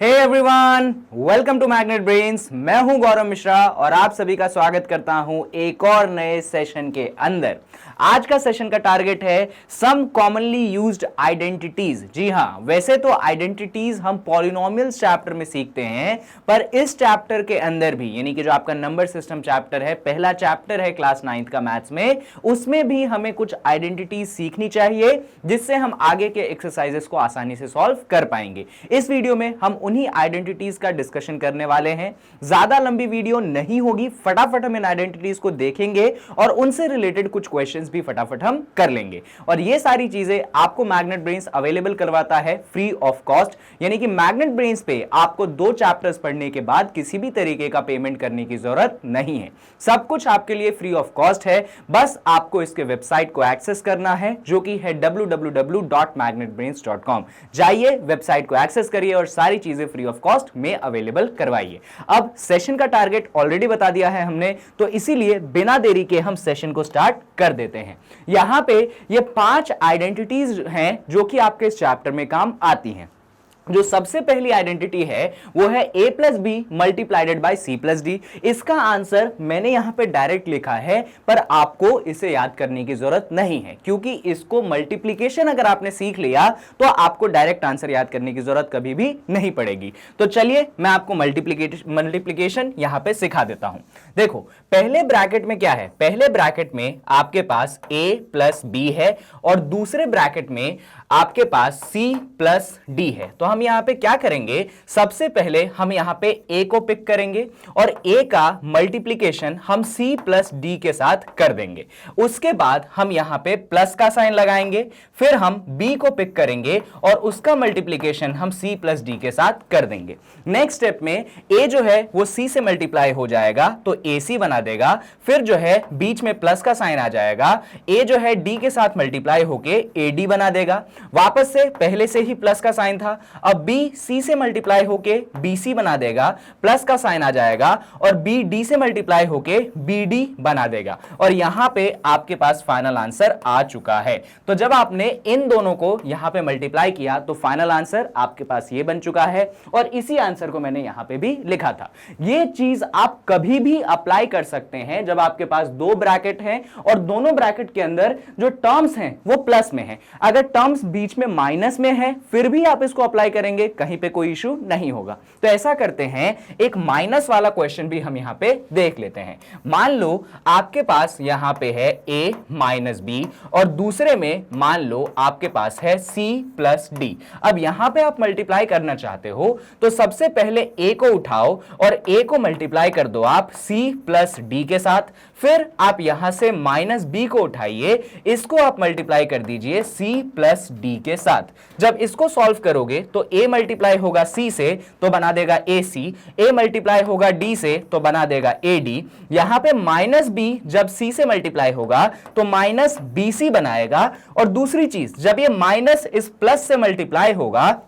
Hey everyone, welcome to Magnet Brains. मैं हूं गौरव मिश्रा और आप सभी का स्वागत करता हूं एक और नए सेशन के अंदर। आज का सेशन का टारगेट है सम कॉमनली यूज्ड आइडेंटिटीज। जी हां, वैसे तो आइडेंटिटीज हम पॉलिनोमियल्स चैप्टर में सीखते हैं, पर इस चैप्टर के अंदर भी, यानी कि जो आपका नंबर सिस्टम चैप्टर है, पहला चैप्टर है क्लास 9th का मैथ्स में, उसमें भी हमें कुछ आइडेंटिटीज सीखनी चाहिए जिससे हम आगे के एक्सरसाइजेस को आसानी से सॉल्व कर पाएंगे। इस वीडियो में हम उन्हीं आइडेंटिटीज का डिस्कशन करने वाले हैं। ज्यादा लंबी वीडियो नहीं होगी, फटाफट हम इन आइडेंटिटीज को देखेंगे और उनसे रिलेटेड कुछ क्वेश्चंस भी फटाफट हम कर लेंगे। और ये सारी चीजें आपको मैग्नेट ब्रेन्स अवेलेबल करवाता है फ्री ऑफ कॉस्ट, यानी कि मैग्नेट ब्रेन्स पे आपको 2 चैप्टर्स पढ़ने के बाद किसी भी तरीके का पेमेंट करने की जरूरत नहीं है। सब कुछ आपके लिए फ्री ऑफ कॉस्ट है, बस आपको इसके वेबसाइट को एक्सेस करना है जो कि है www.magnetbrains.com। जाइए, वेबसाइट को एक्सेस करिए और सारी चीजें फ्री ऑफ कॉस्ट में अवेलेबल करवाइए। अब सेशन का टारगेट ऑलरेडी बता दिया है हमने, तो इसीलिए बिना देरी के हम सेशन को स्टार्ट कर देते हैं। यहां पे ये 5 आइडेंटिटीज हैं जो कि आपके इस चैप्टर में काम आती हैं। जो सबसे पहली आइडेंटिटी है वो है a plus b multiplied by c plus d. इसका आंसर मैंने यहां पे डायरेक्ट लिखा है, पर आपको इसे याद करने की जरूरत नहीं है, क्योंकि इसको मल्टीप्लीकेशन अगर आपने सीख लिया तो आपको डायरेक्ट आंसर याद करने की जरूरत कभी भी नहीं पड़ेगी। तो चलिए मैं आपको मल्टीप्लीकेशन यहां पे सिखा देता हूं। देखो, पहले ब्रैकेट में क्या है, पहले ब्रैकेट में आपके पास a प्लस बी है और दूसरे ब्रैकेट में आपके पास c प्लस डी है। तो हम यहां पे क्या करेंगे, सबसे पहले हम यहां पे a को पिक करेंगे और a का मल्टीप्लिकेशन हम c प्लस डी के साथ कर देंगे। उसके बाद हम यहां पे प्लस का साइन लगाएंगे, फिर हम b को पिक करेंगे और उसका मल्टीप्लिकेशन हम c प्लस डी के साथ कर देंगे। नेक्स्ट स्टेप में a जो है वो c से मल्टीप्लाई हो जाएगा तो ac बना देगा, फिर जो है बीच में प्लस का साइन आ जाएगा, a जो है d के साथ मल्टीप्लाई होके ad बना देगा। वापस से पहले से ही प्लस का साइन था, अब b c से मल्टीप्लाई होके bc बना देगा, प्लस का साइन आ जाएगा और b d से मल्टीप्लाई होके bd बना देगा। और यहां पे आपके पास फाइनल आंसर आ चुका है। तो जब आपने इन दोनों को यहां पे मल्टीप्लाई किया तो फाइनल आंसर आपके पास ये बन चुका है और इसी आंसर को मैंने यहां पे भी लिखा था। ये चीज आप कभी भी अप्लाई कर सकते हैं जब आपके पास 2 ब्रैकेट हैं और दोनों ब्रैकेट के अंदर जो टर्म्स हैं वो प्लस में है। अगर टर्म्स बीच में माइनस में है फिर भी आप इसको अप्लाई करेंगे, कहीं पे कोई इशू नहीं होगा। तो ऐसा करते हैं, एक माइनस वाला क्वेश्चन भी हम यहां पे देख लेते हैं। मान लो आपके पास यहां पे है a माइनस बी और दूसरे में मान लो आपके पास है c प्लस डी। अब यहां पे आप मल्टीप्लाई करना चाहते हो तो सबसे पहले a को उठाओ और a को मल्टीप्लाई कर दो आप c प्लस डी के साथ, फिर आप यहां से माइनस b को उठाइए, इसको आप मल्टीप्लाई कर दीजिए c प्लस डी के साथ। जब इसको सॉल्व करोगे तो a मल्टीप्लाई होगा c से तो बना देगा ac, a मल्टीप्लाई होगा d से तो बना देगा ad। यहां पे माइनस b जब c से मल्टीप्लाई होगा तो माइनस bc बनाएगा। और दूसरी चीज, जब ये माइनस इस प्लस से मल्टीप्लाई होगा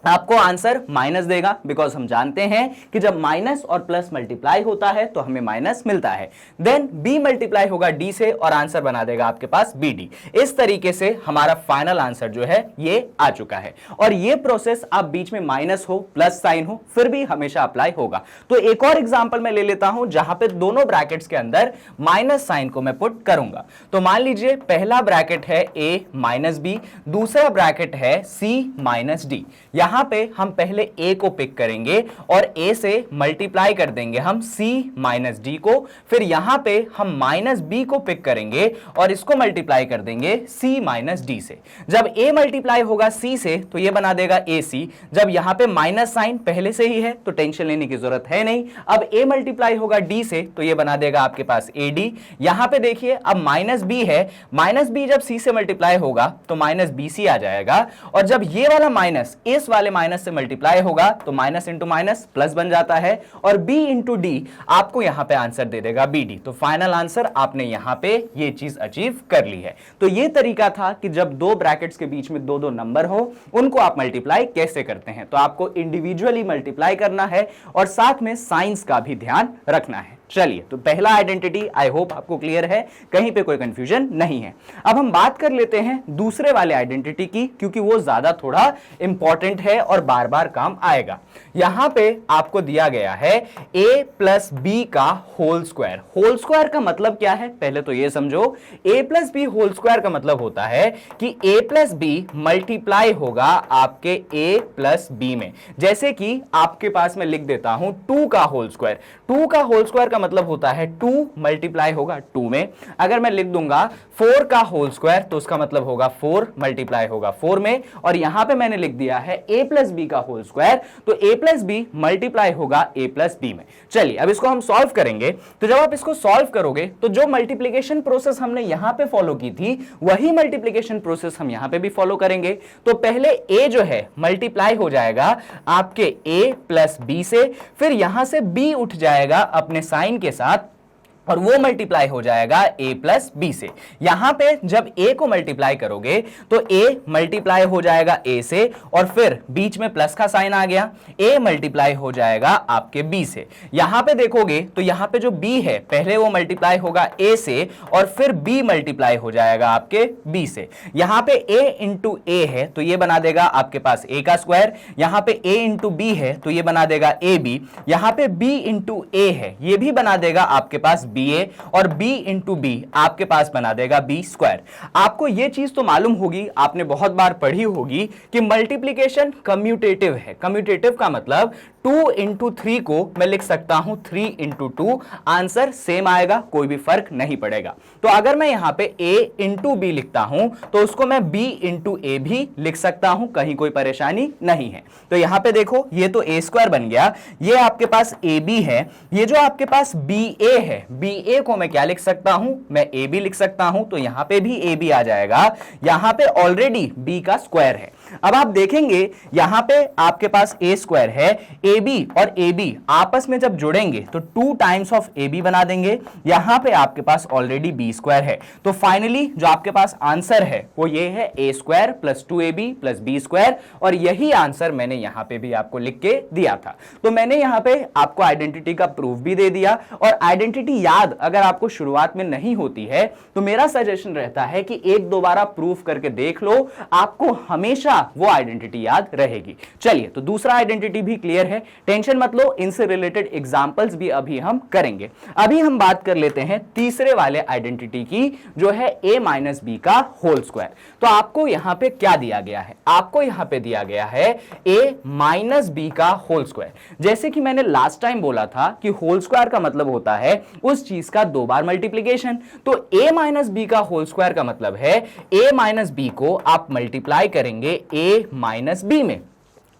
आपको आंसर माइनस देगा, बिकॉज हम जानते हैं कि जब माइनस और प्लस मल्टीप्लाई होता है तो हमें माइनस मिलता है। देन b मल्टीप्लाई होगा d से और आंसर बना देगा आपके पास bd। इस तरीके से हमारा फाइनल आंसर जो है ये आ चुका है। और ये प्रोसेस आप बीच में माइनस हो प्लस साइन हो फिर भी हमेशा अप्लाई होगा। तो एक और एग्जाम्पल मैं ले लेता हूं जहां पे दोनों ब्रैकेट्स के अंदर माइनस साइन को मैं पुट करूंगा। तो मान लीजिए पहला ब्रैकेट है a माइनस बी, दूसरा ब्रैकेट है c माइनस डी। यहां पे हम पहले a को पिक करेंगे और a से मल्टीप्लाई कर देंगे हम c माइनस डी को, फिर यहां पे हम माइनस b को पिक करेंगे और इसको मल्टीप्लाई कर देंगे c माइनस डी से। जब a मल्टीप्लाई होगा c से तो ये बना देगा ac। जब यहां पे माइनस साइन पहले से ही है तो टेंशन लेने की जरूरत है नहीं। अब a मल्टीप्लाई होगा d से तो ये बना देगा आपके पास ad। यहां पे देखिए अब माइनस b है, माइनस b जब c से मल्टीप्लाई होगा तो माइनस bc आ जाएगा। और जब ये वाला माइनस इस वाले माइनस से मल्टीप्लाई होगा तो माइनस इंटू माइनस प्लस बन जाता है और b इंटू डी आपको यहां पे आंसर दे देगा bd। तो फाइनल आंसर आपने यहां पे ये चीज अचीव कर ली है। तो ये तरीका था कि जब 2 ब्रैकेट्स के बीच में 2 नंबर हो उनको आप मल्टीप्लाई कैसे करते हैं। तो आपको इंडिविजुअली मल्टीप्लाई करना है और साथ में साइंस का भी ध्यान रखना है। चलिए, तो पहला आइडेंटिटी आई होप आपको क्लियर है, कहीं पे कोई कंफ्यूजन नहीं है। अब हम बात कर लेते हैं दूसरे वाले आइडेंटिटी की, क्योंकि वो ज्यादा थोड़ा इंपॉर्टेंट है और बार बार काम आएगा। यहां पे आपको दिया गया है a प्लस बी का होल स्क्वायर। होल स्क्वायर का मतलब क्या है, पहले तो ये समझो। a plus b whole square का मतलब होता है कि a प्लस बी मल्टीप्लाई होगा आपके a प्लस बी में। जैसे कि आपके पास मैं लिख देता हूं 2 का होल स्क्वायर। 2 का होल स्क्वायर का मतलब होता है 2 मल्टीप्लाई होगा 2 में। अगर मैं लिख दूंगा 4 का होल स्क्वायर तो उसका मतलब होगा 4 मल्टीप्लाई होगा 4 में। और यहां पे मैंने लिख दिया है a प्लस बी का होल स्क्वायर, तो a प्लस बी मल्टीप्लाई होगा a प्लस बी में। चलिए, अब इसको हम सॉल्व करेंगे। तो जब आप इसको सॉल्व करोगे तो जो मल्टीप्लीकेशन प्रोसेस हमने यहां पे फॉलो की थी वही मल्टीप्लीकेशन प्रोसेस हम यहां पे भी फॉलो करेंगे। तो पहले a जो है मल्टीप्लाई हो जाएगा आपके a प्लस बी से, फिर यहां से b उठ जाएगा अपने साइन के साथ और वो मल्टीप्लाई हो जाएगा a प्लस बी से। यहां पे जब a को मल्टीप्लाई करोगे तो a मल्टीप्लाई हो जाएगा a से और फिर बीच में प्लस का साइन आ गया, a मल्टीप्लाई हो जाएगा आपके b से। यहां पे देखोगे तो यहां पे जो b है पहले वो मल्टीप्लाई होगा a से और फिर b मल्टीप्लाई हो जाएगा आपके b से। यहां पे a इंटू a है तो ये बना देगा आपके पास a का स्क्वायर, यहां पे a इंटू b है तो ये बना देगा ab, यहां पे b इंटू a है ये भी बना देगा आपके पास ba और b इंटू बी आपके पास बना देगा b स्क्वायर। आपको यह चीज तो मालूम होगी, आपने बहुत बार पढ़ी होगी कि मल्टीप्लिकेशन कम्यूटेटिव है। कम्यूटेटिव का मतलब 2 इंटू 3 को मैं लिख सकता हूं 3 इंटू 2, आंसर सेम आएगा, कोई भी फर्क नहीं पड़ेगा। तो अगर मैं यहां पे a इंटू बी लिखता हूं तो उसको मैं b इंटू ए भी लिख सकता हूं, कहीं कोई परेशानी नहीं है। तो यहां पे देखो ये तो a स्क्वायर बन गया, ये आपके पास ab है, ये जो आपके पास ba है, ba को मैं क्या लिख सकता हूं, मैं ab लिख सकता हूं। तो यहां पे भी ab आ जाएगा, यहां पे ऑलरेडी b का स्क्वायर है। अब आप देखेंगे यहां पे आपके पास a स्क्वायर है, ab और ab आपस में जब जुड़ेंगे तो 2 टाइम्स ऑफ ab बना देंगे। यहां पे आपके पास ऑलरेडी b स्क्वायर है, तो फाइनली जो आपके पास आंसर है वो ये है a square plus 2ab plus b square, और यही आंसर मैंने यहां पे भी आपको लिख के दिया था। तो मैंने यहां पे आपको आइडेंटिटी का प्रूफ भी दे दिया, और आइडेंटिटी याद अगर आपको शुरुआत में नहीं होती है तो मेरा सजेशन रहता है कि एक दो बार आप प्रूफ करके देख लो, आपको हमेशा वो आइडेंटिटी याद रहेगी। चलिए, तो दूसरा आइडेंटिटी भी क्लियर है, टेंशन मत लो, इनसे रिलेटेड एग्जांपल्स भी अभी हम करेंगे। अभी हम बात कर लेते हैं तीसरे वाले आइडेंटिटी की, जो है a माइनस बी का होल स्क्वायर। तो आपको यहां पे क्या दिया गया है, आपको यहां पे दिया गया है a माइनस बी का होल स्क्वायर। जैसे कि मैंने लास्ट टाइम बोला था कि होल स्क्वायर का मतलब होता है उस चीज का 2 बार मल्टीप्लीकेशन, तो a माइनस बी का होल स्क्वायर का मतलब है a माइनस बी को आप मल्टीप्लाई करेंगे a माइनस बी में।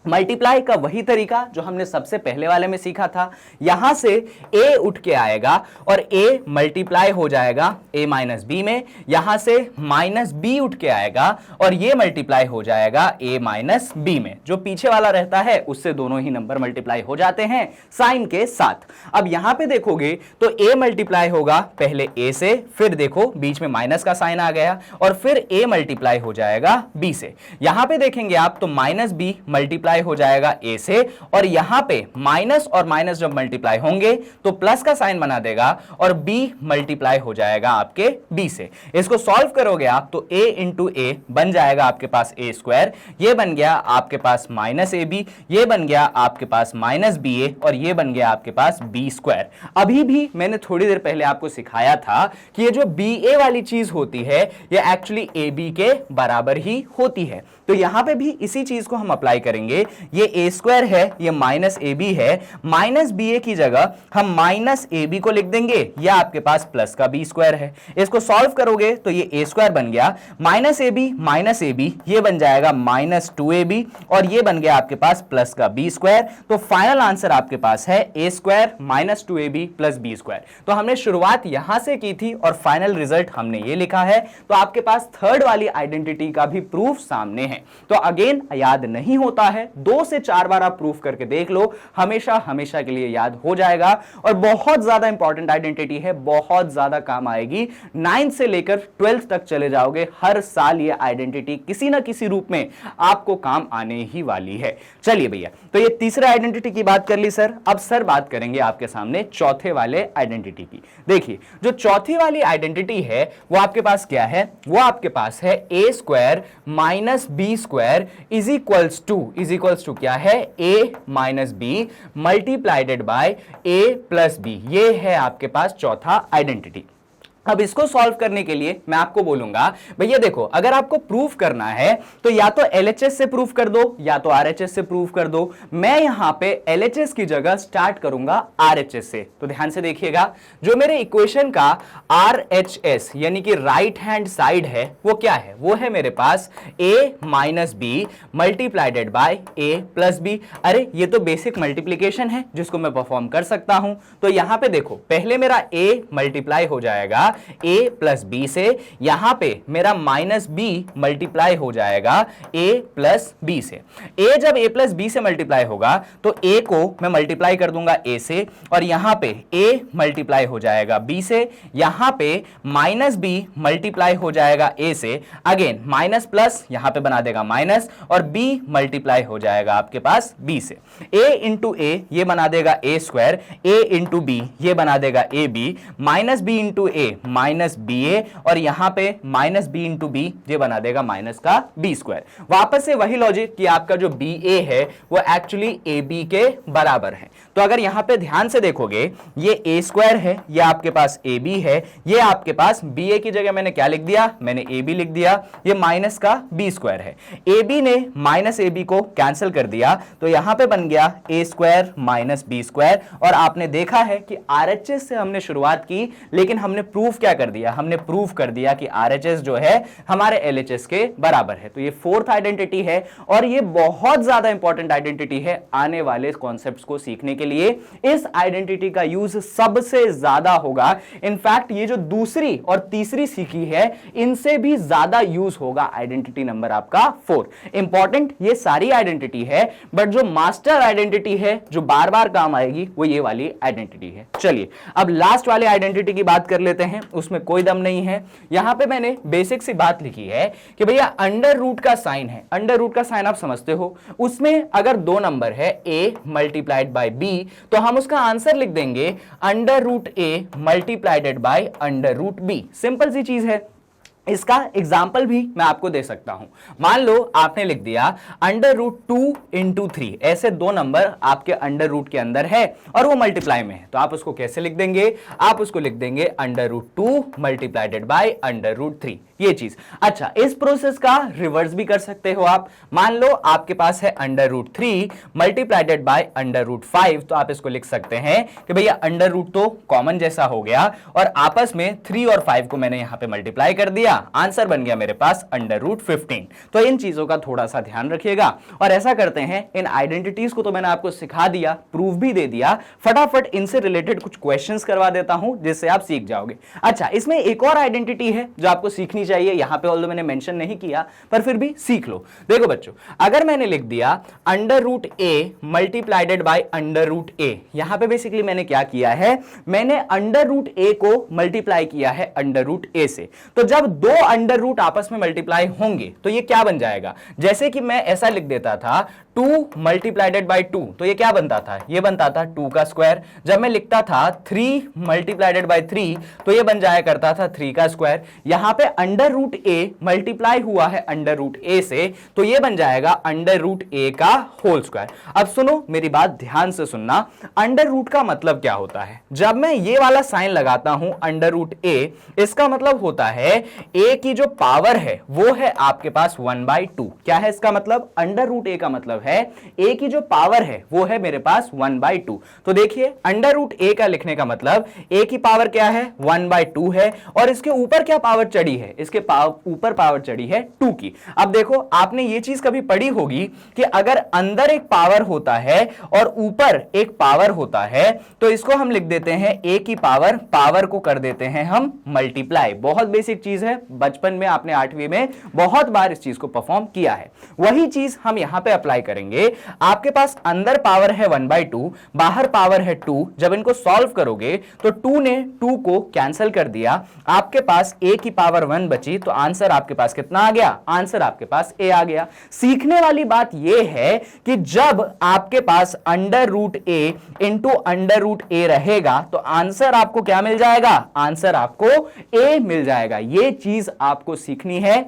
मल्टीप्लाई का वही तरीका जो हमने सबसे पहले वाले में सीखा था, यहां से a उठ के आएगा और a मल्टीप्लाई हो जाएगा a माइनस बी में, यहां से माइनस b उठ के आएगा और ये मल्टीप्लाई हो जाएगा a माइनस b में। जो पीछे वाला रहता है उससे दोनों ही नंबर मल्टीप्लाई हो जाते हैं साइन के साथ। अब यहां पे देखोगे तो a मल्टीप्लाई होगा पहले a से, फिर देखो बीच में माइनस का साइन आ गया और फिर a मल्टीप्लाई हो जाएगा b से। यहां पे देखेंगे आप तो माइनस b मल्टीप्लाई हो जाएगा a से, और यहां पे माइनस और माइनस जब मल्टीप्लाई होंगे तो प्लस का साइन बना देगा और b मल्टीप्लाई हो जाएगा आपके b से। इसको सॉल्व करोगे आप तो a इंटू a बन जाएगा आपके पास a स्क्वायर, ये बन गया आपके पास माइनस ab, ये बन गया आपके पास माइनस ba और ये बन गया आपके पास b स्क्वायर। अभी भी मैंने थोड़ी देर पहले आपको सिखाया था कि ये जो ba वाली चीज होती है ये एक्चुअली ab के बराबर ही होती है। तो यहां पे भी इसी चीज को हम अप्लाई करेंगे, ये a स्क्वायर है, ये माइनस ab है, माइनस ba की जगह हम माइनस ab को लिख देंगे, ये आपके पास प्लस का b स्क्वायर है। इसको सॉल्व करोगे तो ये a स्क्वायर बन गया, माइनस ab ये बन जाएगा माइनस 2ab और ये बन गया आपके पास प्लस का b स्क्वायर। तो फाइनल आंसर आपके पास है a square minus 2ab plus b square. तो हमने शुरुआत यहां से की थी और फाइनल रिजल्ट हमने ये लिखा है। तो आपके पास थर्ड वाली आइडेंटिटी का भी प्रूफ सामने है। तो अगेन याद नहीं होता है 2 से 4 बार आप प्रूफ करके देख लो, हमेशा हमेशा के लिए याद हो जाएगा और बहुत ज्यादा इंपॉर्टेंट आइडेंटिटी है, बहुत ज्यादा काम आएगी। 9th से लेकर 12th तक चले जाओगे, हर साल ये आइडेंटिटी किसी ना किसी रूप में आपको काम आने ही वाली है। चलिए भैया, तो ये तीसरे आइडेंटिटी की बात कर ली सर। अब सर बात करेंगे आपके सामने चौथे वाले आइडेंटिटी की। देखिए, जो चौथी वाली आइडेंटिटी है वो आपके पास क्या है? वो आपके पास है a square minus b square is equals to क्या है? a minus b multiplied by a plus b. ये है आपके पास चौथा आइडेंटिटी। अब इसको सॉल्व करने के लिए मैं आपको बोलूंगा भैया देखो, अगर आपको प्रूफ करना है तो या तो LHS से प्रूफ कर दो या तो RHS से प्रूफ कर दो। मैं यहां पे LHS की जगह स्टार्ट करूंगा RHS से। तो ध्यान से देखिएगा, जो मेरे इक्वेशन का RHS यानी कि राइट हैंड साइड है वो क्या है? वो है मेरे पास a minus b multiplied by a plus b. अरे ये तो बेसिक मल्टीप्लीकेशन है जिसको मैं परफॉर्म कर सकता हूं। तो यहां पे देखो, पहले मेरा a मल्टीप्लाई हो जाएगा a प्लस बी से, यहां पे मेरा माइनस बी मल्टीप्लाई हो जाएगा a प्लस बी से। a जब a प्लस बी से मल्टीप्लाई होगा तो a को मैं मल्टीप्लाई कर दूंगा a से, और यहां पे a मल्टीप्लाई हो जाएगा b से, यहां पे माइनस b मल्टीप्लाई हो जाएगा a से, अगेन माइनस प्लस यहां पे बना देगा माइनस, और b मल्टीप्लाई हो जाएगा आपके पास b से। a इंटू a ये बना देगा a square, a into b ये बना देगा a b, minus b into a minus B A, और यहां पे माइनस बी इंटू बी ये बना देगा माइनस का बी स्क्वायर। वापस से वही लॉजिक कि आपका जो बी ए है वो एक्चुअली ए बी के बराबर है। तो अगर यहां पे ध्यान से देखोगे, ये ए स्क्वायर है, ये आपके पास ए बी है, ये आपके पास बी ए की जगह मैंने क्या लिख दिया? मैंने ए बी लिख दिया, ये माइनस का बी स्क्वायर है। ए बी ने माइनस ए बी को कैंसिल कर दिया, तो यहां पे बन गया ए स्क्वायर माइनस बी स्क्वायर। और आपने देखा है कि आरएचएस से हमने शुरुआत की, लेकिन हमने प्रूफ क्या कर दिया? हमने प्रूफ कर दिया कि आरएचएस जो है हमारे एलएचएस के बराबर है। तो ये फोर्थ आइडेंटिटी है और ये बहुत ज्यादा इंपॉर्टेंट आइडेंटिटी है आने वाले कॉन्सेप्ट्स को सीखने के लिए। इस आइडेंटिटी का यूज सबसे ज्यादा होगा। इनफैक्ट ये जो दूसरी और तीसरी सीखी है इनसे भी ज्यादा यूज होगा आइडेंटिटी नंबर आपका 4। इंपॉर्टेंट ये सारी आइडेंटिटी है, बट जो मास्टर आइडेंटिटी है जो बार बार काम आएगी वो ये वाली आइडेंटिटी है। चलिए अब लास्ट वाले आइडेंटिटी की बात कर लेते हैं, उसमें कोई दम नहीं है। यहां पे मैंने बेसिक सी बात लिखी है कि भैया अंडर रूट का साइन है, अंडर रूट का साइन आप समझते हो, उसमें अगर दो नंबर है a मल्टीप्लाइड बाय b तो हम उसका आंसर लिख देंगे under root a multiplied by under root b। Simple सी चीज है। इसका एग्जाम्पल भी मैं आपको दे सकता हूं। मान लो आपने लिख दिया अंडर रूट 2 इंटू 3, ऐसे दो नंबर आपके अंडर रूट के अंदर है और वो मल्टीप्लाई में है, तो आप उसको कैसे लिख देंगे? आप उसको लिख देंगे under root 2 multiplied by under root 3, ये चीज। अच्छा, इस प्रोसेस का रिवर्स भी कर सकते हो आप। मान लो आपके पास है under root 3 multiplied by under root 5, तो आप इसको लिख सकते हैं कि भैया अंडर रूट तो कॉमन जैसा हो गया और आपस में 3 और 5 को मैंने यहां पे मल्टीप्लाई कर दिया, आंसर बन गया मेरे पास अंडर रूट 15। तो इन चीजों का थोड़ा सा ध्यान रखिएगा। और ऐसा करते हैं, इन आइडेंटिटीज को तो मैंने आपको सिखा दिया, प्रूफ भी दे दिया, फटाफट इनसे रिलेटेड कुछ क्वेश्चंस करवा देता हूं जिससे आप सीख जाओगे। अच्छा, इसमें एक और आइडेंटिटी है जो आपको सीखनी चाहिए, यहां पे ऑल्दो मैंने मेंशन नहीं किया पर फिर भी सीख लो। देखो बच्चों, अगर मैंने लिख दिया under root A multiplied by under root A, यहां पे बेसिकली मैंने क्या किया है? मैंने अंडर रूट ए को मल्टीप्लाई किया है अंडर रूट ए से। तो जब दो अंडर रूट आपस में मल्टीप्लाई होंगे तो ये क्या बन जाएगा? जैसे कि मैं ऐसा लिख देता था 2 मल्टीप्लाइडेड बाय 2, तो ये क्या बनता था? ये बनता था 2 का स्क्वायर। जब मैं लिखता था 3 मल्टीप्लाइडेड बाय 3 तो ये बन जाया करता था 3 का स्क्वायर। यहां पे अंडर रूट ए मल्टीप्लाई हुआ है अंडर रूट ए से, तो ये बन जाएगा अंडर रूट ए का होल स्क्वायर। अब सुनो, मेरी बात ध्यान से सुनना, अंडर रूट का मतलब क्या होता है? जब मैं ये वाला साइन लगाता हूं अंडर रूट ए, इसका मतलब होता है a की जो पावर है वो है आपके पास 1/2। क्या है इसका मतलब? अंडर रूट a का मतलब है a की जो पावर है वो है मेरे पास 1/2। तो देखिए, अंडर रूट a का लिखने का मतलब a की पावर क्या है? 1/2 है, और इसके ऊपर क्या पावर चढ़ी है? इसके ऊपर पावर चढ़ी है 2 की। अब देखो, आपने ये चीज कभी पढ़ी होगी कि अगर अंदर एक पावर होता है और ऊपर एक पावर होता है तो इसको हम लिख देते हैं a की पावर को कर देते हैं हम मल्टीप्लाई। बहुत बेसिक चीज है, बचपन में आपने 8वीं में बहुत बार इस चीज को परफॉर्म किया है। वही चीज हम यहां पे अप्लाई करेंगे, आपके पास अंदर पावर है 1/2, बाहर पावर है 2। जब इनको सॉल्व करोगे तो 2 ने 2 को कैंसिल कर दिया, आपके पास a की पावर 1 बची, तो आंसर आपके पास कितना आ गया? आंसर आपके पास a आ गया। सीखने वाली बात यह है कि जब आपके पास अंडर रूट ए इंटू अंडर रूट ए रहेगा तो आंसर आपको क्या मिल जाएगा? आंसर आपको a मिल जाएगा। यह चीज आपको सीखनी है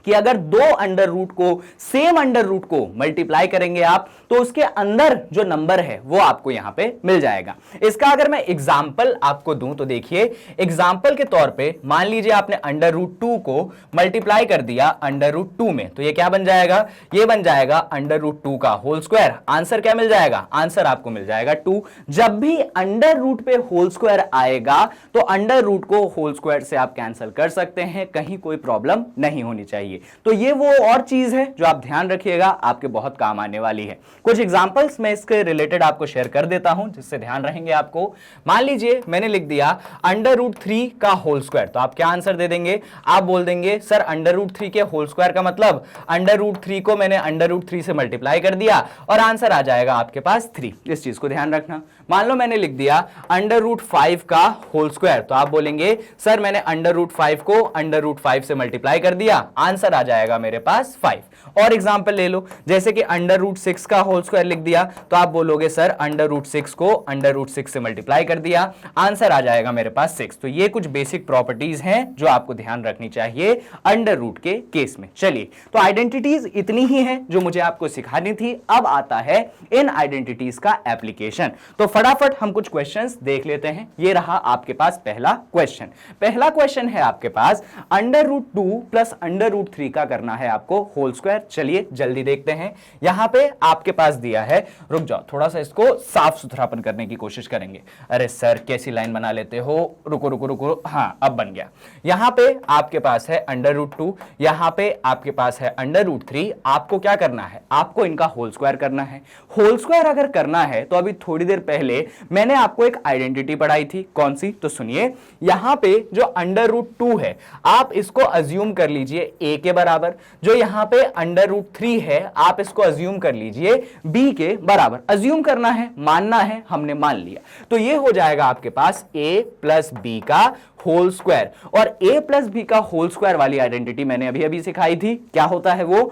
कि अगर दो अंडर रूट को, सेम अंडर रूट को मल्टीप्लाई करेंगे आप, तो उसके अंदर जो नंबर है वो आपको यहां पे मिल जाएगा। इसका अगर मैं एग्जांपल आपको दूं तो देखिए, एग्जांपल के तौर पे मान लीजिए आपने अंडर रूट 2 को मल्टीप्लाई कर दिया अंडर रूट 2 में, तो ये क्या बन जाएगा? ये बन जाएगा अंडर रूट 2 का होल स्क्वायर। आंसर क्या मिल जाएगा? आंसर आपको मिल जाएगा 2। जब भी अंडर रूट पे होल स्क्वायर आएगा तो अंडर रूट को होल स्क्वायर से आप कैंसिल कर सकते हैं, कहीं कोई प्रॉब्लम नहीं होनी चाहिए। तो ये वो और चीज है जो आप ध्यान रखिएगा, आपके बहुत काम आने वाली है। कुछ एग्जांपल्स मैं इसके रिलेटेड आपको शेयर कर देता हूं जिससे ध्यान रहेंगे आपको। मान लीजिए मैंने लिख दिया अंडर रूट 3 का होल स्क्वायर, तो आप क्या आंसर दे देंगे? आप बोल देंगे सर अंडर रूट 3 के होल स्क्वायर का मतलब अंडर रूट 3 को मैंने अंडर रूट 3 से मल्टीप्लाई कर दिया और आंसर आ जाएगा आपके पास 3। इस चीज को ध्यान रखना। मान लो मैंने लिख दिया अंडर रूट 5 का होल स्क्वायर, तो आप बोलेंगे सर मैंने अंडर रूट 5 को अंडर रूट 5 से मल्टीप्लाई कर दिया, आंसर आ जाएगा मेरे पास 5। और एग्जांपल ले लो, जैसे कि अंडर रूट 6 का होल स्क्वायर लिख दिया, तो आप बोलोगे सर अंडर रूट 6 को अंडर रूट 6 से मल्टीप्लाई कर दिया, आंसर आ जाएगा मेरे पास 6। तो ये कुछ बेसिक प्रॉपर्टीज हैं जो आपको ध्यान रखनी चाहिए अंडर रूट के केस में। चलिए, तो आइडेंटिटीज इतनी ही है जो मुझे आपको सिखानी थी। अब आता है इन आइडेंटिटीज का एप्लीकेशन। तो फटाफट हम कुछ क्वेश्चंस देख लेते हैं। ये रहा आपके पास पहला क्वेश्चन। पहला क्वेश्चन है आपके पास under root 2 plus under root 3 का करना है आपको होल स्क्वायर। चलिए जल्दी देखते हैं। यहां पे आपके पास दिया है, रुक जाओ थोड़ा सा इसको साफ सुथरापन करने की कोशिश करेंगे। अरे सर कैसी लाइन बना लेते हो, रुको रुको रुको, हाँ अब बन गया। यहां पे आपके पास है अंडर रूट 2, यहां पे आपके पास है अंडर रूट 3। आपको क्या करना है? आपको इनका होल स्क्वायर करना है। होल स्क्वायर अगर करना है तो अभी थोड़ी देर पहले मैंने आपको एक आइडेंटिटी पढ़ाई थी, कौन सी? तो सुनिए, यहां पे जो अंडर रूट 2 है आप इसको अज्यूम कर लीजिए a के बराबर, जो यहां पे अंडर रूट 3 है आप इसको अज्यूम कर लीजिए b के बराबर। अज्यूम करना है, मानना है, हमने मान लिया। तो ये हो जाएगा आपके पास a प्लस बी का होल स्क्वायर। और a प्लस बी का होल स्क्वायर वाली आइडेंटिटी मैंने अभी अभी सिखाई थी। क्या होता है वो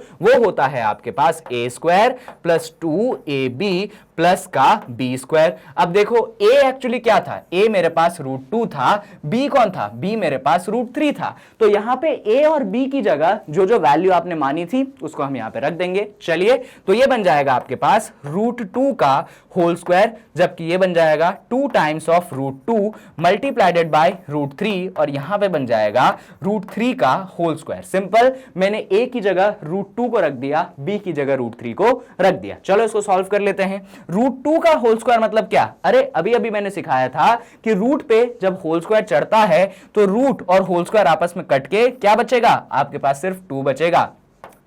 होता है आपके पास a square plus 2ab plus का b स्क्वायर। अब देखो a एक्चुअली क्या था? a मेरे पास रूट 2 था, b कौन था? b मेरे पास रूट 3 था। तो यहां पे a और b की जगह जो जो वैल्यू आपने मानी थी उसको हम यहां पे रख देंगे। चलिए, तो ये बन जाएगा आपके पास रूट 2 का होल स्क्वायर, जबकि ये बन जाएगा 2 times of root 2 multiplied by root 3, और यहां पे बन जाएगा रूट 3 का होल स्क्वायर। सिंपल, मैंने a की जगह रूट 2 को रख दिया, b की जगह रूट 3 को रख दिया। चलो इसको सॉल्व कर लेते हैं। रूट 2 का होल स्क्वायर मतलब क्या? अरे अभी अभी मैंने सिखाया था कि रूट पे जब होल स्क्वायर चढ़ता है तो रूट और होल स्क्वायर आपस में कट के क्या बचेगा? आपके पास सिर्फ 2 बचेगा।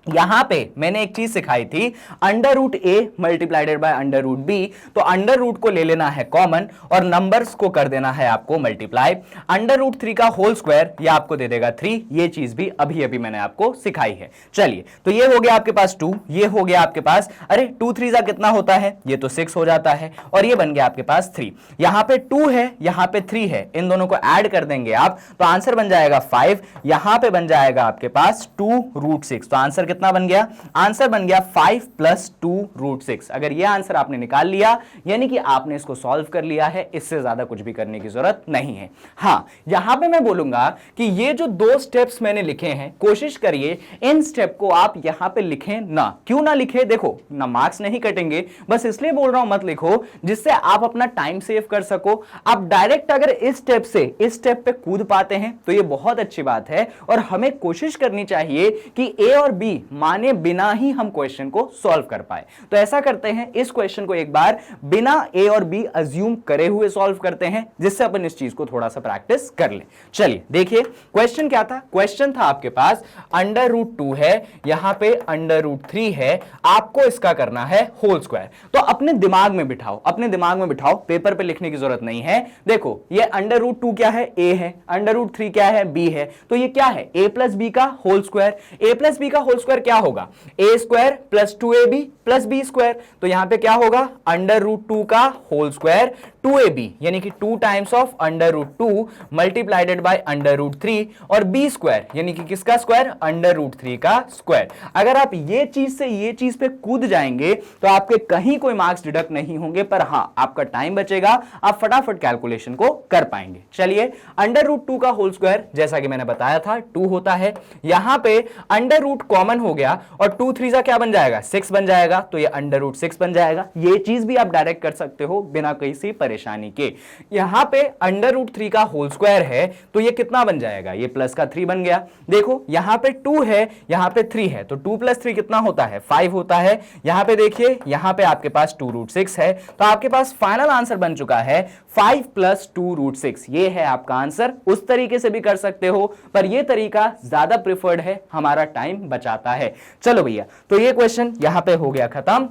यहां पे मैंने एक चीज सिखाई थी, under root A multiplied by under root b. तो अंडर रूट को ले लेना है कॉमन और नंबर्स को कर देना है आपको मल्टीप्लाई। अंडर रूट 3 का होल स्क्वायर ये आपको दे देगा 3। ये चीज भी अभी अभी मैंने आपको सिखाई है। चलिए, तो ये हो गया आपके पास 2, ये हो गया आपके पास, अरे 2 3 कितना होता है? ये तो 6 हो जाता है, और ये बन गया आपके पास 3। यहां पे 2 है, यहां पे 3 है, इन दोनों को ऐड कर देंगे आप तो आंसर बन जाएगा 5। यहां पे बन जाएगा आपके पास 2 रूट 6। तो आंसर कितना बन गया? आंसर बन गया 5 प्लस 2 रूट 6। अगर यह आंसर आपने निकाल लिया यानी कि आपने इसको सॉल्व कर लिया है, इससे ज्यादा कुछ भी करने की जरूरत नहीं है। हां, यहां पे मैं बोलूंगा कि ये जो 2 स्टेप्स मैंने लिखे हैं, कोशिश करिए इन स्टेप को आप यहां पे लिखें ना। क्यों ना लिखे? देखो ना, मार्क्स नहीं कटेंगे, बस इसलिए बोल रहा हूं मत लिखो जिससे आप अपना टाइम सेव कर सको। आप डायरेक्ट अगर इस स्टेप से इस स्टेप पे कूद पाते हैं तो ये बहुत अच्छी बात है, और हमें कोशिश करनी चाहिए कि ए और बी माने बिना ही हम क्वेश्चन को सॉल्व कर पाए। तो ऐसा करते हैं, इस क्वेश्चन को एक बार बिना ए और बी अज्यूम करे हुए सॉल्व करते हैं, जिससे अपन इस चीज को थोड़ा सा प्रैक्टिस कर ले। चलिए देखिए क्वेश्चन क्या था। क्वेश्चन था आपके पास अंडर रूट 2 है, यहां पे अंडर रूट 3 है, आपको इसका करना है होल स्क्वायर। तो अपने दिमाग में बिठाओ, अपने दिमाग में बिठाओ, पेपर पे लिखने की जरूरत नहीं है। देखो ये अंडर रूट 2 क्या है? a है। अंडर रूट 3 क्या है? b है। तो ये क्या है? a प्लस बी का whole square. a plus B का होल स्क्वायर स्क्वायर क्या होगा, A square plus 2ab plus B square. तो यहां पे क्या होगा, अंडर रूट 2 का होल स्क्वायर 2ab यानी कि 2 times of under root 2 multiplied by under root 3 और b स्क्वायर यानी कि किसका स्क्वायर, अंडर रूट 3 का स्क्वायर। अगर आप ये चीज से ये चीज पे कूद जाएंगे तो आपके कहीं कोई मार्क्स डिडक्ट नहीं होंगे, पर हां आपका टाइम बचेगा, आप फटाफट कैलकुलेशन को कर पाएंगे। चलिए, अंडर रूट 2 का होल स्क्वायर जैसा कि मैंने बताया था 2 होता है, यहां पे अंडर रूट कॉमन हो गया और 2 3 क्या बन जाएगा, 6 बन जाएगा, तो ये अंडर रूट 6 बन जाएगा। ये चीज भी आप डायरेक्ट कर सकते हो बिना किसी परेशानी के। यहां पे अंडर रूट 3 का होल स्क्वायर है तो ये कितना बन जाएगा, ये प्लस का 3 बन गया। देखो यहां पे 2 है, यहां पे 3 है, तो 2 प्लस 3 कितना होता है, 5 होता है। यहां पे देखिए, यहां पे आपके पास 2 रूट 6 है, तो आपके पास फाइनल आंसर बन चुका है 5 प्लस 2 रूट 6। ये है आपका आंसर। उस तरीके से भी कर सकते हो, पर ये तरीका ज्यादा प्रिफर्ड है, हमारा टाइम बचाता है। चलो भैया, तो ये क्वेश्चन यहां पे हो गया खत्म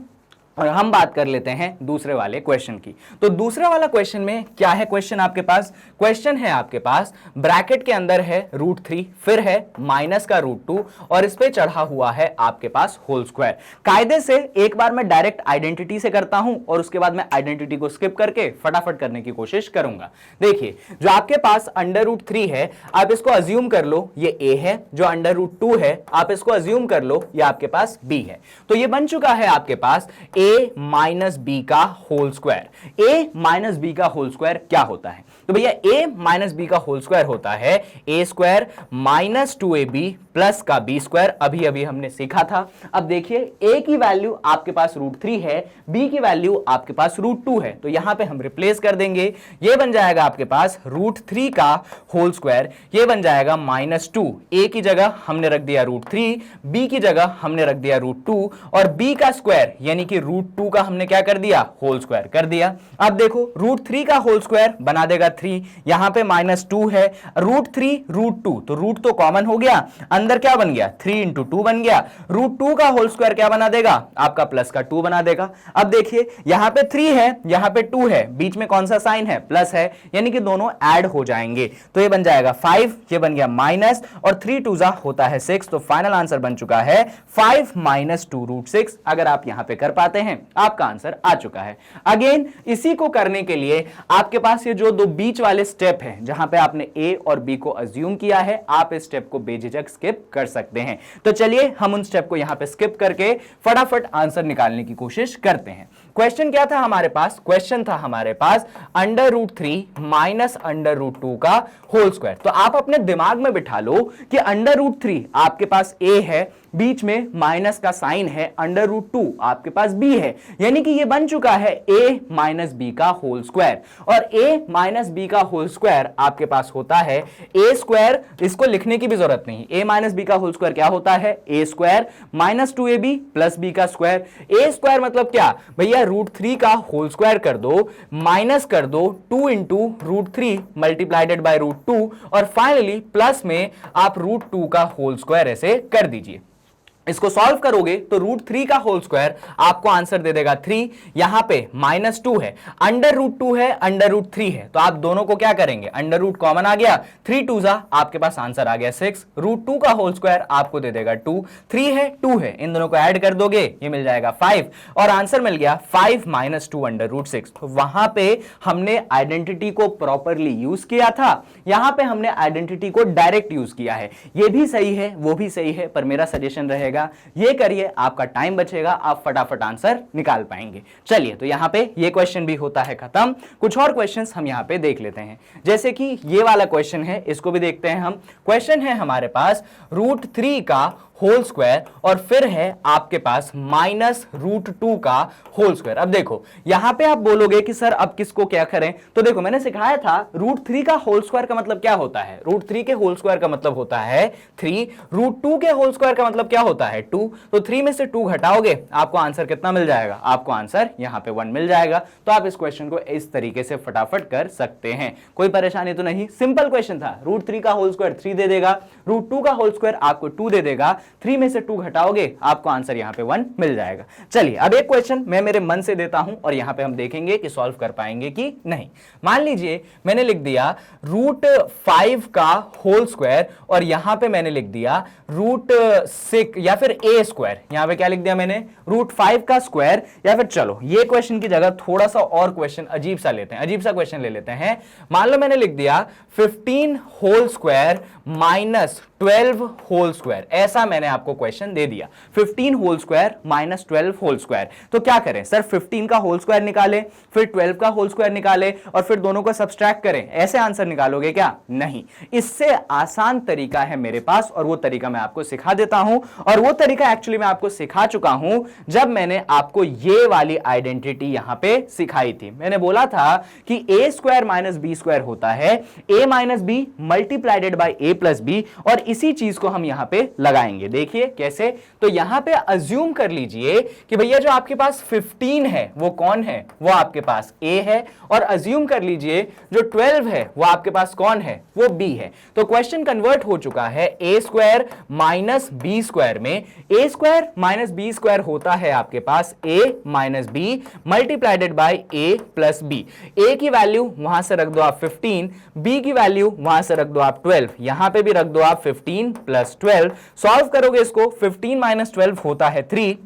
और हम बात कर लेते हैं दूसरे वाले क्वेश्चन की। तो दूसरे वाला क्वेश्चन में क्या है, क्वेश्चन आपके पास, क्वेश्चन है आपके पास ब्रैकेट के अंदर है रूट 3, फिर है माइनस का रूट 2 और इस पे चढ़ा हुआ है आपके पास होल स्क्वायर। कायदे से एक बार मैं डायरेक्ट आइडेंटिटी से करता हूं और उसके बाद मैं आइडेंटिटी को स्किप करके फटाफट करने की कोशिश करूंगा। देखिए, जो आपके पास अंडर रूट 3 है, आप इसको अज्यूम कर लो ये a है, जो अंडर रूट 2 है आप इसको अज्यूम कर लो ये आपके पास b है। तो ये बन चुका है आपके पास a माइनस बी का whole square. a minus b का होल स्क्वायर क्या होता है, तो भैया a माइनस बी का होल स्क्वायर होता है a square minus 2ab plus का b स्क्वायर। अभी अभी हमने सीखा था। अब देखिए, a की वैल्यू आपके पास रूट 3 है, b की वैल्यू आपके पास रूट 2 है, तो यहां पे हम रिप्लेस कर देंगे। ये बन जाएगा आपके पास रूट 3 का होल स्क्वायर, ये बन जाएगा माइनस 2। a की जगह हमने रख दिया रूट 3, b की जगह हमने रख दिया रूट 2 और b का स्क्वायर यानी कि रूट 2 का हमने क्या कर दिया, होल स्क्वायर कर दिया। अब देखो, रूट 3 का होल स्क्वायर बना देगा 3, यहां पे माइनस 2 है, रूट 3 रूट 2, तो रूट तो कॉमन हो गया, अंदर क्या बन गया 3 इंटू 2 बन गया। रूट 2 का होल स्क्वायर क्या बना देगा, आपका प्लस का 2 बना देगा। अब देखिए, यहां पे 3 है, यहां पे 2 है, बीच में कौन सा साइन है, प्लस है, यानी कि दोनों ऐड हो जाएंगे, तो ये बन जाएगा 5, ये बन गया माइनस और 3 2 होता है 6। तो फाइनल आंसर बन चुका है 5 माइनस 2 रूट 6। अगर आप यहां पे कर पाते हैं, आपका आंसर आ चुका है। अगेन इसी को करने के लिए आपके पास ये जो दो बीच वाले स्टेप हैं, जहां पे आपने ए और बी को अज्यूम किया है, आप इस स्टेप को बेझिझक स्किप कर सकते हैं। तो चलिए हम उन स्टेप को यहां पे स्किप करके फटाफट आंसर निकालने की कोशिश करते हैं। क्वेश्चन क्या था हमारे पास, क्वेश्चन था हमारे पास under root 3 minus under root 2 का होल स्क्वायर। तो आप अपने दिमाग में बिठा लो कि अंडर रूट 3 आपके पास a है, बीच में माइनस का साइन है, अंडर रूट 2 आपके पास b है, यानी कि ये बन चुका है a माइनस बी का होल स्क्वायर। और a माइनस बी का होल स्क्वायर आपके पास होता है a स्क्वायर, इसको लिखने की भी जरूरत नहीं, a माइनस बी का होल स्क्वायर क्या होता है, a square minus 2ab plus b का स्क्वायर। a स्क्वायर मतलब क्या भैया, रूट 3 का होल स्क्वायर कर दो, माइनस कर दो 2 into root 3 multiplied by root 2 और फाइनली प्लस में आप रूट 2 का होल स्क्वायर ऐसे कर दीजिए। इसको सॉल्व करोगे तो रूट 3 का होल स्क्वायर आपको आंसर दे देगा 3, यहां पे माइनस 2 है, अंडर रूट 2 है, अंडर रूट 3 है, तो आप दोनों को क्या करेंगे, अंडर रूट कॉमन आ गया, 3 2 आपके पास आंसर आ गया 6। रूट 2 का होल स्क्वायर आपको दे देगा 2, 3 है 2 है, इन दोनों को ऐड कर दोगे ये मिल जाएगा 5 और आंसर मिल गया 5 माइनस 2 अंडर रूट 6। तो वहां पे हमने आइडेंटिटी को प्रॉपरली यूज किया था, यहां पे हमने आइडेंटिटी को डायरेक्ट यूज किया है। ये भी सही है, वो भी सही है, पर मेरा सजेशन रहेगा ये करिए, आपका टाइम बचेगा, आप फटाफट आंसर निकाल पाएंगे। चलिए, तो यहां पे ये क्वेश्चन भी होता है खत्म। कुछ और क्वेश्चंस हम यहां पे देख लेते हैं, जैसे कि ये वाला क्वेश्चन है, इसको भी देखते हैं हम। क्वेश्चन है हमारे पास रूट 3 का होल स्क्वायर और फिर है आपके पास माइनस रूट 2 का होल स्क्वायर। अब देखो, यहां पे आप बोलोगे कि सर अब किसको क्या करें, तो देखो मैंने सिखाया था रूट 3 का होल स्क्वायर का मतलब क्या होता है, रूट 3 के होल स्क्वायर का मतलब होता है 3, रूट 2 के होल स्क्वायर का मतलब क्या होता है 2। तो 3 में से 2 घटाओगे आपको आंसर कितना मिल जाएगा, आपको आंसर यहां पे 1 मिल जाएगा। तो आप इस क्वेश्चन को इस तरीके से फटाफट कर सकते हैं, कोई परेशानी तो नहीं, सिंपल क्वेश्चन था। रूट 3 का होल स्क्वायर 3 दे देगा, रूट 2 का होल स्क्वायर आपको 2 दे देगा, 3 में से 2 घटाओगे आपको आंसर यहां पे 1 मिल जाएगा। चलिए अब एक क्वेश्चन मैं मेरे मन से देता हूं और यहां पे हम देखेंगे कि सॉल्व कर पाएंगे कि नहीं। मान लीजिए मैंने लिख दिया √5 का होल स्क्वायर और यहां पे मैंने लिख दिया √6 या फिर a स्क्वायर। यहां पे क्या लिख दिया मैंने, √5 का स्क्वायर, या फिर चलो ये क्वेश्चन की जगह थोड़ा सा और क्वेश्चन अजीब सा लेते हैं, अजीब सा क्वेश्चन ले लेते हैं। मान लो मैंने लिख दिया 15 whole square minus 12 whole square, ऐसा मैंने आपको क्वेश्चन दे दिया। 15 whole square minus 12 whole square, तो क्या करें सर, 15 का होल स्क्वायर निकाले, फिर 12 का होल स्क्वायर निकाले और फिर दोनों को सब्सट्रैक्ट करें, ऐसे आंसर निकालोगे क्या? नहीं, इससे आसान तरीका है मेरे पास और वो तरीका मैं आपको सिखा देता हूं। और वो तरीका एक्चुअली मैं आपको सिखा चुका हूं जब मैंने आपको ये वाली आइडेंटिटी यहां पे सिखाई थी। मैंने बोला था कि a square minus b square होता है a minus b multiplied by a plus b, और इसी चीज को हम यहां पे लगाएंगे। देखिए कैसे, तो यहां पे अज्यूम कर लीजिए कि भैया जो आपके पास 15 है वो कौन है, वो आपके पास a है, और अज्यूम कर लीजिए जो 12 है वो आपके पास कौन है, वो b है। तो क्वेश्चन कन्वर्ट हो चुका है a square minus b square में। a square minus b square होता है आपके पास a minus b multiplied by a plus b. a की वैल्यू वहां से रख दो आप 15, b की वैल्यू वहां से रख दो आप 12, यहां पे भी रख दो आप 15 प्लस 12। सॉल्व करोगे इसको, 15 माइनस 12 होता है 3,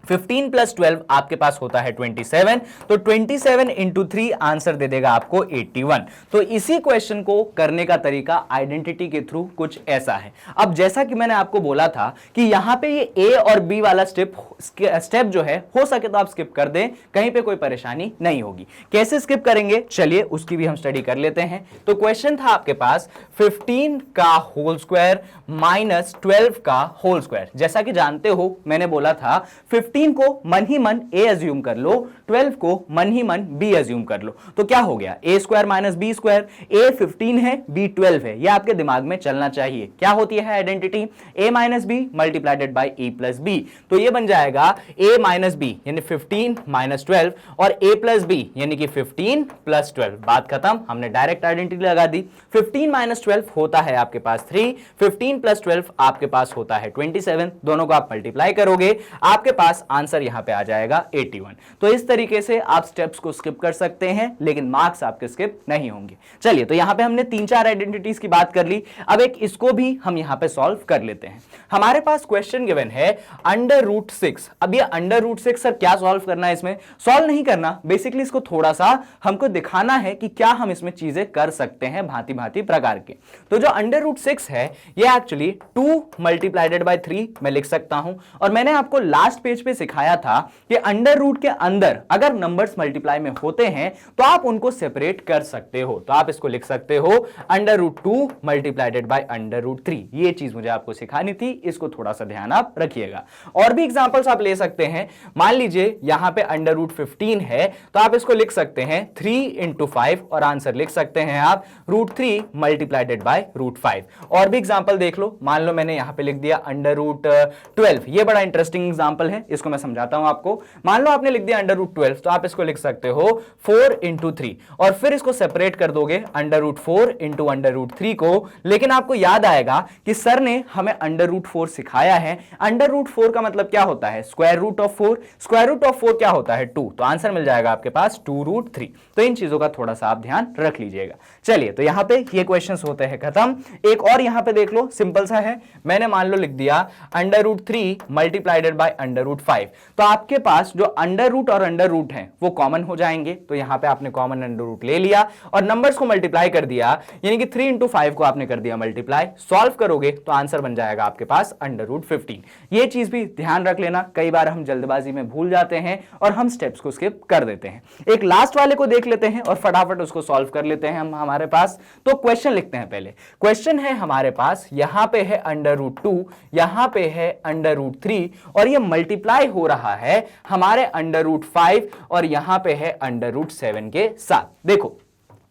15 प्लस 12 आपके पास होता है 27, तो 27 इंटू 3 आंसर दे देगा आपको 81। तो इसी क्वेश्चन को करने का तरीका आइडेंटिटी के थ्रू कुछ ऐसा है। अब जैसा कि मैंने आपको बोला था कि यहां पे ये ए और बी वाला स्टेप जो है हो सके तो आप स्किप कर दें, कहीं पे कोई परेशानी नहीं होगी। कैसे स्किप करेंगे चलिए उसकी भी हम स्टडी कर लेते हैं। तो क्वेश्चन था आपके पास 15 का होल स्क्वायर माइनस 12 का होल स्क्वायर। जैसा कि जानते हो मैंने बोला था 15 को मन ही मन a अज्यूम कर लो, 12 को मन ही मन b अज्यूम कर लो, तो क्या हो गया a square minus b square. a 15 है, b 12 है, यह आपके दिमाग में चलना चाहिए। क्या होती है identity, a minus b multiplied by a plus b, तो ये बन जाएगा a माइनस बी यानी 15 माइनस 12 और a प्लस बी यानी कि 15 प्लस 12। बात खत्म, हमने डायरेक्ट आइडेंटिटी लगा दी। 15 माइनस 12 होता है आपके पास 3, 15 प्लस 12 आपके पास होता है 27, दोनों को आप मल्टीप्लाई करोगे आपके पास आंसर यहां पे आ जाएगा 81। तो इस तरीके से आप स्टेप्स को स्किप कर सकते हैं लेकिन मार्क्स आपके स्किप नहीं होंगे। चलिए, तो यहां पे हमने 3-4 आइडेंटिटीज की बात कर ली, अब एक इसको भी हम यहां पे सॉल्व कर लेते हैं। हमारे पास क्वेश्चन गिवन है √6। अब ये √6 सर क्या सॉल्व करना है, इसमें सॉल्व नहीं करना, बेसिकली इसको थोड़ा सा हमको दिखाना है कि क्या हम इसमें चीजें कर सकते हैं भांति भांति प्रकार के। तो जो √6 है ये एक्चुअली 2 मल्टीप्लाइडेड बाय 3 मैं लिख सकता हूं, और मैंने आपको लास्ट पेज पे सिखाया था कि अंडर रूट के अंदर अगर नंबर्स मल्टीप्लाई में होते हैं तो आप उनको सेपरेट कर सकते हो। तो आप इसको लिख सकते हो √2 मल्टीप्लाइडेड बाय √3। ये चीज मुझे आपको सिखानी थी, इसको थोड़ा सा ध्यान आप रखिएगा। और भी एग्जांपल्स आप ले सकते हैं, मान लीजिए यहां पे √15 है तो आप इसको लिख सकते हैं 3 इंटू 5 और आंसर लिख सकते हैं आप √3 मल्टीप्लाइडेड बाय √5। और भी एग्जांपल देख लो, मान लो मैंने यहां पे लिख दिया √12, ये बड़ा इंटरेस्टिंग एग्जांपल है, इसको मैं समझाता हूं आपको। मान लो आपने लिख दिया √12 तो आप इसको लिख सकते हो 4 इंटू 3 और फिर इसको सेपरेट कर दोगे √4 इंटू √3 को, लेकिन आपको याद आएगा कि सर ने हमें √4 सिखाया है। √4 का मतलब क्या होता है, square root of 4, square root of 4 क्या होता है 2, तो आंसर मिल जाएगा आपके पास 2√3। तो इन चीजों का थोड़ा सा आप ध्यान रख लीजिएगा। चलिए, तो यहां पे ये क्वेश्चंस होते हैं खत्म। एक और यहां पे देख लो, सिंपल सा है, मैंने मान लो लिख दिया √3 मल्टीप्लाइडेड बाय √5, तो आपके पास जो अंडर रूट और अंडर रूट है वो कॉमन हो जाएंगे। तो यहां पे आपने कॉमन अंडर रूट ले लिया और नंबर्स को मल्टीप्लाई कर दिया, यानी कि 3 इंटू 5 को आपने कर दिया मल्टीप्लाई। सॉल्व करोगे तो आंसर बन जाएगा आपके पास √15। ये चीज भी ध्यान रख लेना, कई बार हम जल्दबाजी में भूल जाते हैं और हम स्टेप्स को स्किप कर देते हैं। एक लास्ट वाले को देख लेते हैं और फटाफट उसको सॉल्व कर लेते हैं हम हमारे पास। तो क्वेश्चन लिखते हैं पहले। क्वेश्चन है हमारे पास, यहां पे है √2, यहां पे है √3 और ये मल्टीप्लाई हो रहा है हमारे √5 और यहां पे है √7 के साथ। देखो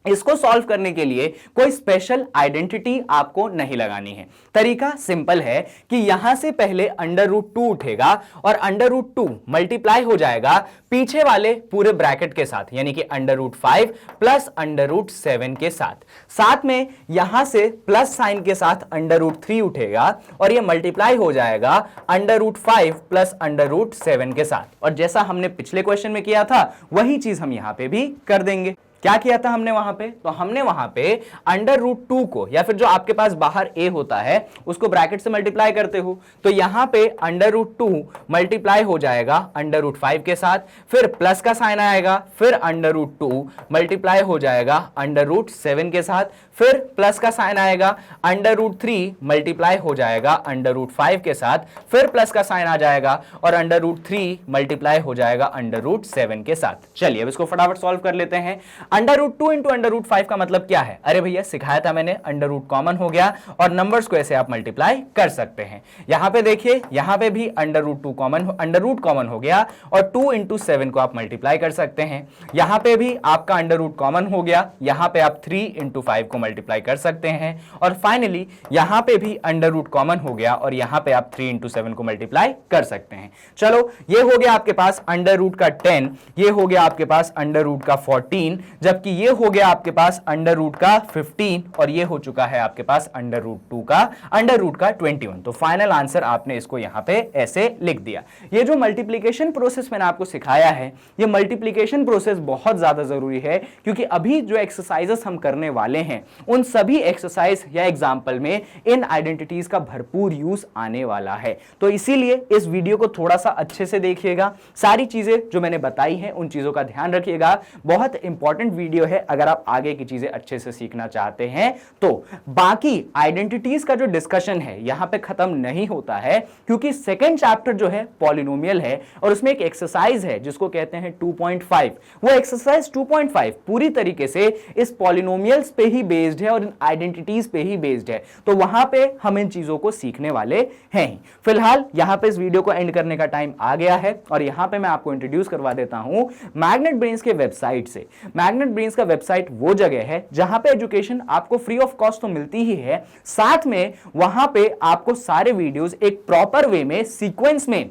इसको सॉल्व करने के लिए कोई स्पेशल आइडेंटिटी आपको नहीं लगानी है। तरीका सिंपल है कि यहां से पहले √2 उठेगा और √2 मल्टीप्लाई हो जाएगा पीछे वाले पूरे ब्रैकेट के साथ, यानी कि √5 प्लस √7 के साथ। साथ में यहां से प्लस साइन के साथ √3 उठेगा और यह मल्टीप्लाई हो जाएगा √5 प्लस √7 के साथ। और जैसा हमने पिछले क्वेश्चन में किया था वही चीज हम यहां पे भी कर देंगे। क्या किया था हमने वहां पे? तो हमने वहां पे √2 को, या फिर जो आपके पास बाहर a होता है उसको ब्रैकेट से मल्टीप्लाई करते हो, तो यहां पे √2 मल्टीप्लाई हो जाएगा √5 के साथ, फिर प्लस का साइन आएगा, फिर √2 मल्टीप्लाई हो जाएगा √7 के साथ, फिर प्लस का साइन आएगा, √3 मल्टीप्लाई हो जाएगा √5 के साथ, फिर प्लस का साइन आ जाएगा और √3 मल्टीप्लाई हो जाएगा √7 के साथ। चलिए अब इसको फटाफट सॉल्व कर लेते हैं। √2 इंटू √5 का मतलब क्या है? अरे भैया सिखाया था मैंने, √ कॉमन हो गया और नंबर्स को ऐसे आप मल्टीप्लाई कर सकते हैं। यहां पे देखिए, यहां पे भी √2 कॉमन, √ कॉमन हो गया और 2 इंटू 7 को आप मल्टीप्लाई कर सकते हैं। यहां पे भी आपका √ कॉमन हो गया, यहां पे आप 3 इंटू 5 को मल्टीप्लाई कर सकते हैं और फाइनली यहां पे भी √ कॉमन हो गया और यहां पे आप 3 इंटू 7 को मल्टीप्लाई कर सकते हैं। चलो ये हो गया आपके पास √ का 10, ये हो गया आपके पास √ का 14, जबकि ये हो गया आपके पास √ का 15 और ये हो चुका है आपके पास √2 का √ का 21। तो फाइनल आंसर आपने इसको यहां पे ऐसे लिख दिया। ये जो मल्टीप्लिकेशन प्रोसेस मैंने आपको सिखाया है, ये मल्टीप्लिकेशन प्रोसेस बहुत ज्यादा जरूरी है, क्योंकि अभी जो एक्सरसाइजेस हम करने वाले हैं उन सभी एक्सरसाइज या एग्जाम्पल में इन आइडेंटिटीज का भरपूर यूज आने वाला है। तो इसीलिए इस वीडियो को थोड़ा सा अच्छे से देखिएगा, सारी चीजें जो मैंने बताई हैं उन चीजों का ध्यान रखिएगा। बहुत इंपॉर्टेंट वीडियो है अगर आप आगे की चीजें अच्छे से सीखना चाहते हैं तो। बाकी आइडेंटिटीज का जो डिस्कशन है यहां पे खत्म नहीं होता है, क्योंकि सेकंड चैप्टर जो है पॉलिनोमियल है और उसमें एक एक्सरसाइज है जिसको कहते हैं 2.5। वो एक्सरसाइज 2.5 पूरी तरीके से इस पॉलिनोमियल्स पे ही बेस्ड है और इन आइडेंटिटीज पे ही बेस्ड है, तो वहां पे हम इन चीजों को सीखने वाले हैं। फिलहाल यहां पे इस वीडियो को एंड करने का टाइम आ गया है और यहां पे मैं आपको इंट्रोड्यूस करवा देता हूं मैग्नेट ब्रेन्स के वेबसाइट से। मैग्नेट ब्रेन्स का वेबसाइट वो जगह है जहां पे एजुकेशन आपको फ्री ऑफ कॉस्ट तो मिलती ही है, साथ में वहां पे आपको सारे वीडियोस एक प्रॉपर वे में सीक्वेंस में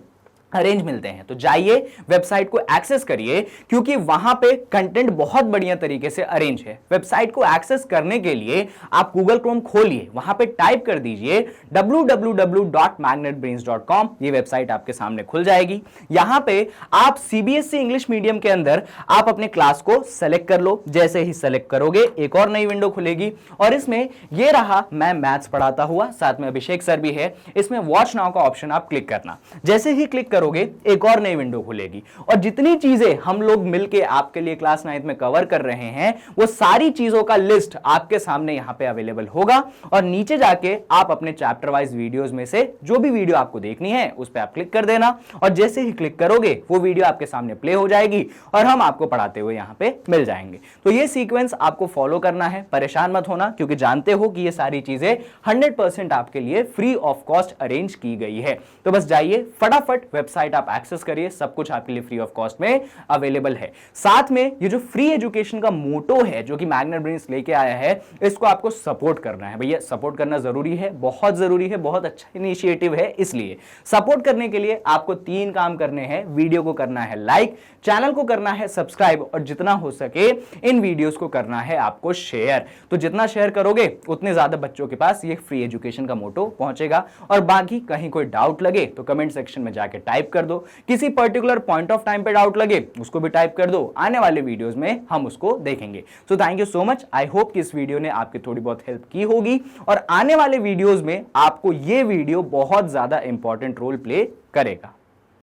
अरेंज मिलते हैं। तो जाइए वेबसाइट को एक्सेस करिए, क्योंकि वहां पे कंटेंट बहुत बढ़िया तरीके से अरेंज है। वेबसाइट को एक्सेस करने के लिए आप गूगल क्रोम खोलिए, वहां पे टाइप कर दीजिए www.magnetbrains.com। ये वेबसाइट आपके सामने खुल जाएगी। यहां पे आप सीबीएसई इंग्लिश मीडियम के अंदर आप अपने क्लास को सेलेक्ट कर लो। जैसे ही सेलेक्ट करोगे एक और नई विंडो खुलेगी और इसमें ये रहा मैं मैथ्स पढ़ाता हुआ, साथ में अभिषेक सर भी है। इसमें वॉच नाउ का ऑप्शन आप क्लिक करना। जैसे ही क्लिक करोगे एक और नई विंडो खुलेगी और जितनी चीजें हम लोग मिलके आपके लिए क्लास 9th में कवर कर रहे हैं वो सारी चीजों का लिस्ट आपके सामने यहां पे अवेलेबल होगा और नीचे जाके आप अपने चैप्टर वाइज वीडियोस में से जो भी वीडियो आपको देखनी है उस पर आप क्लिक कर देना और जैसे ही क्लिक करोगे वो वीडियो आपके सामने प्ले हो जाएगी और हम आपको पढ़ाते हुए यहां पे मिल जाएंगे। तो ये सीक्वेंस आपको फॉलो करना है, परेशान मत होना, क्योंकि जानते हो कि ये सारी चीजें 100% आपके लिए फ्री ऑफ कॉस्ट अरेंज की गई है। तो बस जाइए फटाफट वेबसाइट आप एक्सेस करिए, सब कुछ आपके लिए फ्री ऑफ कॉस्ट में अवेलेबल है। साथ में ये जो फ्री एजुकेशन का मोटो है जो कि मैग्नेट ब्रेन्स लेके आया है, इसको आपको सपोर्ट करना है। भैया सपोर्ट करना जरूरी है, बहुत जरूरी है, बहुत अच्छा इनिशिएटिव है। इसलिए सपोर्ट करने के लिए आपको 3 काम करने हैं। वीडियो को करना है लाइक, चैनल को करना है सब्सक्राइब और जितना हो सके इन वीडियोस को करना है आपको शेयर। तो जितना शेयर करोगे उतने ज्यादा बच्चों के पास ये फ्री एजुकेशन का मोटो पहुंचेगा। और बाकी कहीं कोई डाउट लगे तो कमेंट सेक्शन में जाके टाइप कर दो, किसी पर्टिकुलर पॉइंट ऑफ टाइम पे डाउट लगे उसको भी टाइप कर दो, आने वाले वीडियोस में हम उसको देखेंगे। So thank you so much. I hope कि इस वीडियो ने आपकी थोड़ी बहुत हेल्प की होगी और आने वाले वीडियोस में आपको ये वीडियो बहुत ज्यादा इंपॉर्टेंट रोल प्ले करेगा।